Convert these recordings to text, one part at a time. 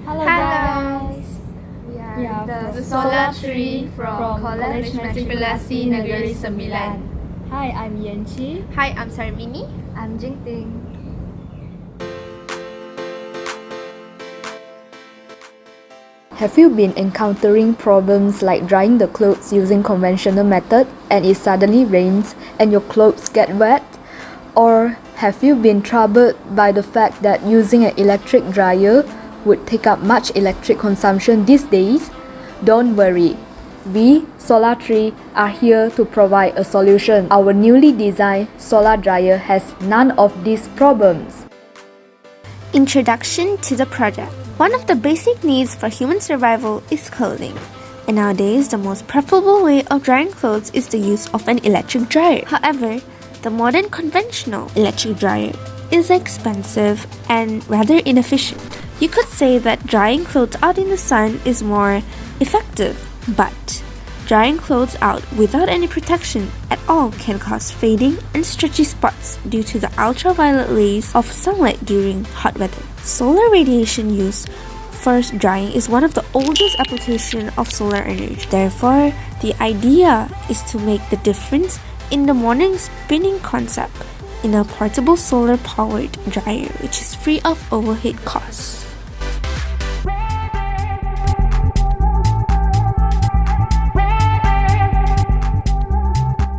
Hello guys. We are the Solar Tree from College Matrikulasi Negeri Sembilan. Hi, I'm Yanchi. Hi, I'm Sarmini. I'm Jingting. Have you been encountering problems like drying the clothes using conventional method and it suddenly rains and your clothes get wet? Or have you been troubled by the fact that using an electric dryer would take up much electric consumption these days? Don't worry. We, Solar Tree, are here to provide a solution. Our newly designed solar dryer has none of these problems. Introduction to the project. One of the basic needs for human survival is clothing. And nowadays, the most preferable way of drying clothes is the use of an electric dryer. However, the modern conventional electric dryer is expensive and rather inefficient. You could say that drying clothes out in the sun is more effective, but drying clothes out without any protection at all can cause fading and stretchy spots due to the ultraviolet rays of sunlight during hot weather. Solar radiation used for drying is one of the oldest applications of solar energy. Therefore, the idea is to make the difference in the morning spinning concept in a portable solar-powered dryer which is free of overhead costs.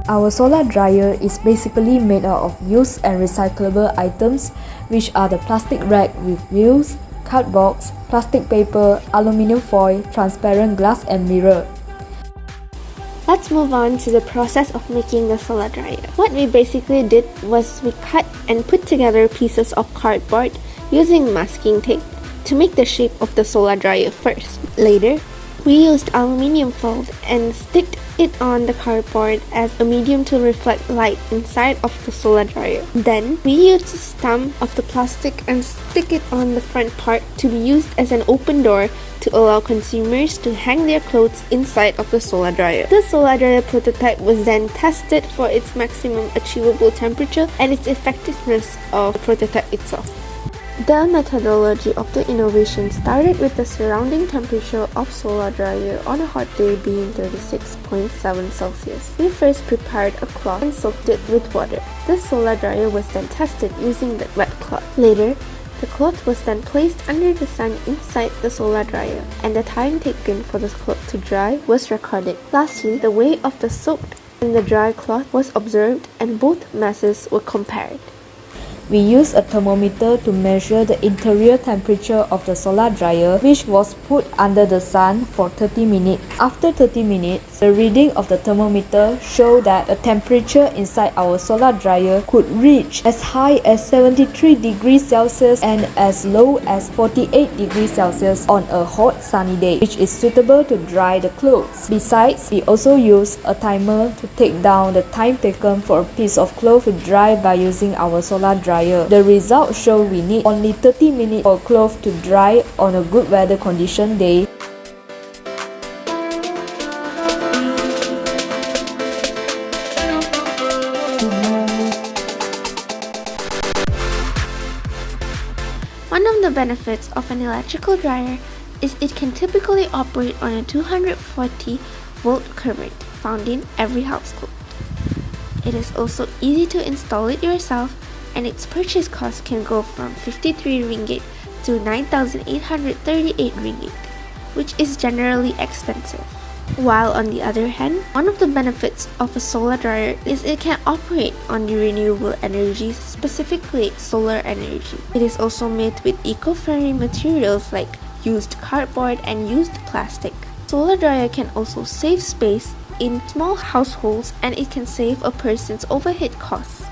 Our solar dryer is basically made out of used and recyclable items, which are the plastic rag with wheels, cardboard, plastic paper, aluminium foil, transparent glass and mirror. Let's move on to the process of making the solar dryer. What we basically did was we cut and put together pieces of cardboard using masking tape to make the shape of the solar dryer first. Later, we used aluminium foil and sticked it on the cardboard as a medium to reflect light inside of the solar dryer. Then, we used the stem of the plastic and stick it on the front part to be used as an open door to allow consumers to hang their clothes inside of the solar dryer. The solar dryer prototype was then tested for its maximum achievable temperature and its effectiveness of the prototype itself. The methodology of the innovation started with the surrounding temperature of solar dryer on a hot day being 36.7 Celsius. We first prepared a cloth and soaked it with water. The solar dryer was then tested using the wet cloth. Later, the cloth was then placed under the sun inside the solar dryer, and the time taken for the cloth to dry was recorded. Lastly, the weight of the soaked and the dry cloth was observed and both masses were compared. We used a thermometer to measure the interior temperature of the solar dryer, which was put under the sun for 30 minutes. After 30 minutes, the reading of the thermometer showed that the temperature inside our solar dryer could reach as high as 73 degrees Celsius and as low as 48 degrees Celsius on a hot sunny day, which is suitable to dry the clothes. Besides, we also used a timer to take down the time taken for a piece of cloth to dry by using our solar dryer. The results show we need only 30 minutes for clothes to dry on a good weather condition day. One of the benefits of an electrical dryer is it can typically operate on a 240 volt current found in every household. It is also easy to install it yourself, and its purchase cost can go from 53 ringgit to 9,838 ringgit, which is generally expensive. While on the other hand, one of the benefits of a solar dryer is it can operate on the renewable energy, specifically solar energy. It is also made with eco-friendly materials like used cardboard and used plastic. Solar dryer can also save space in small households, and it can save a person's overhead costs.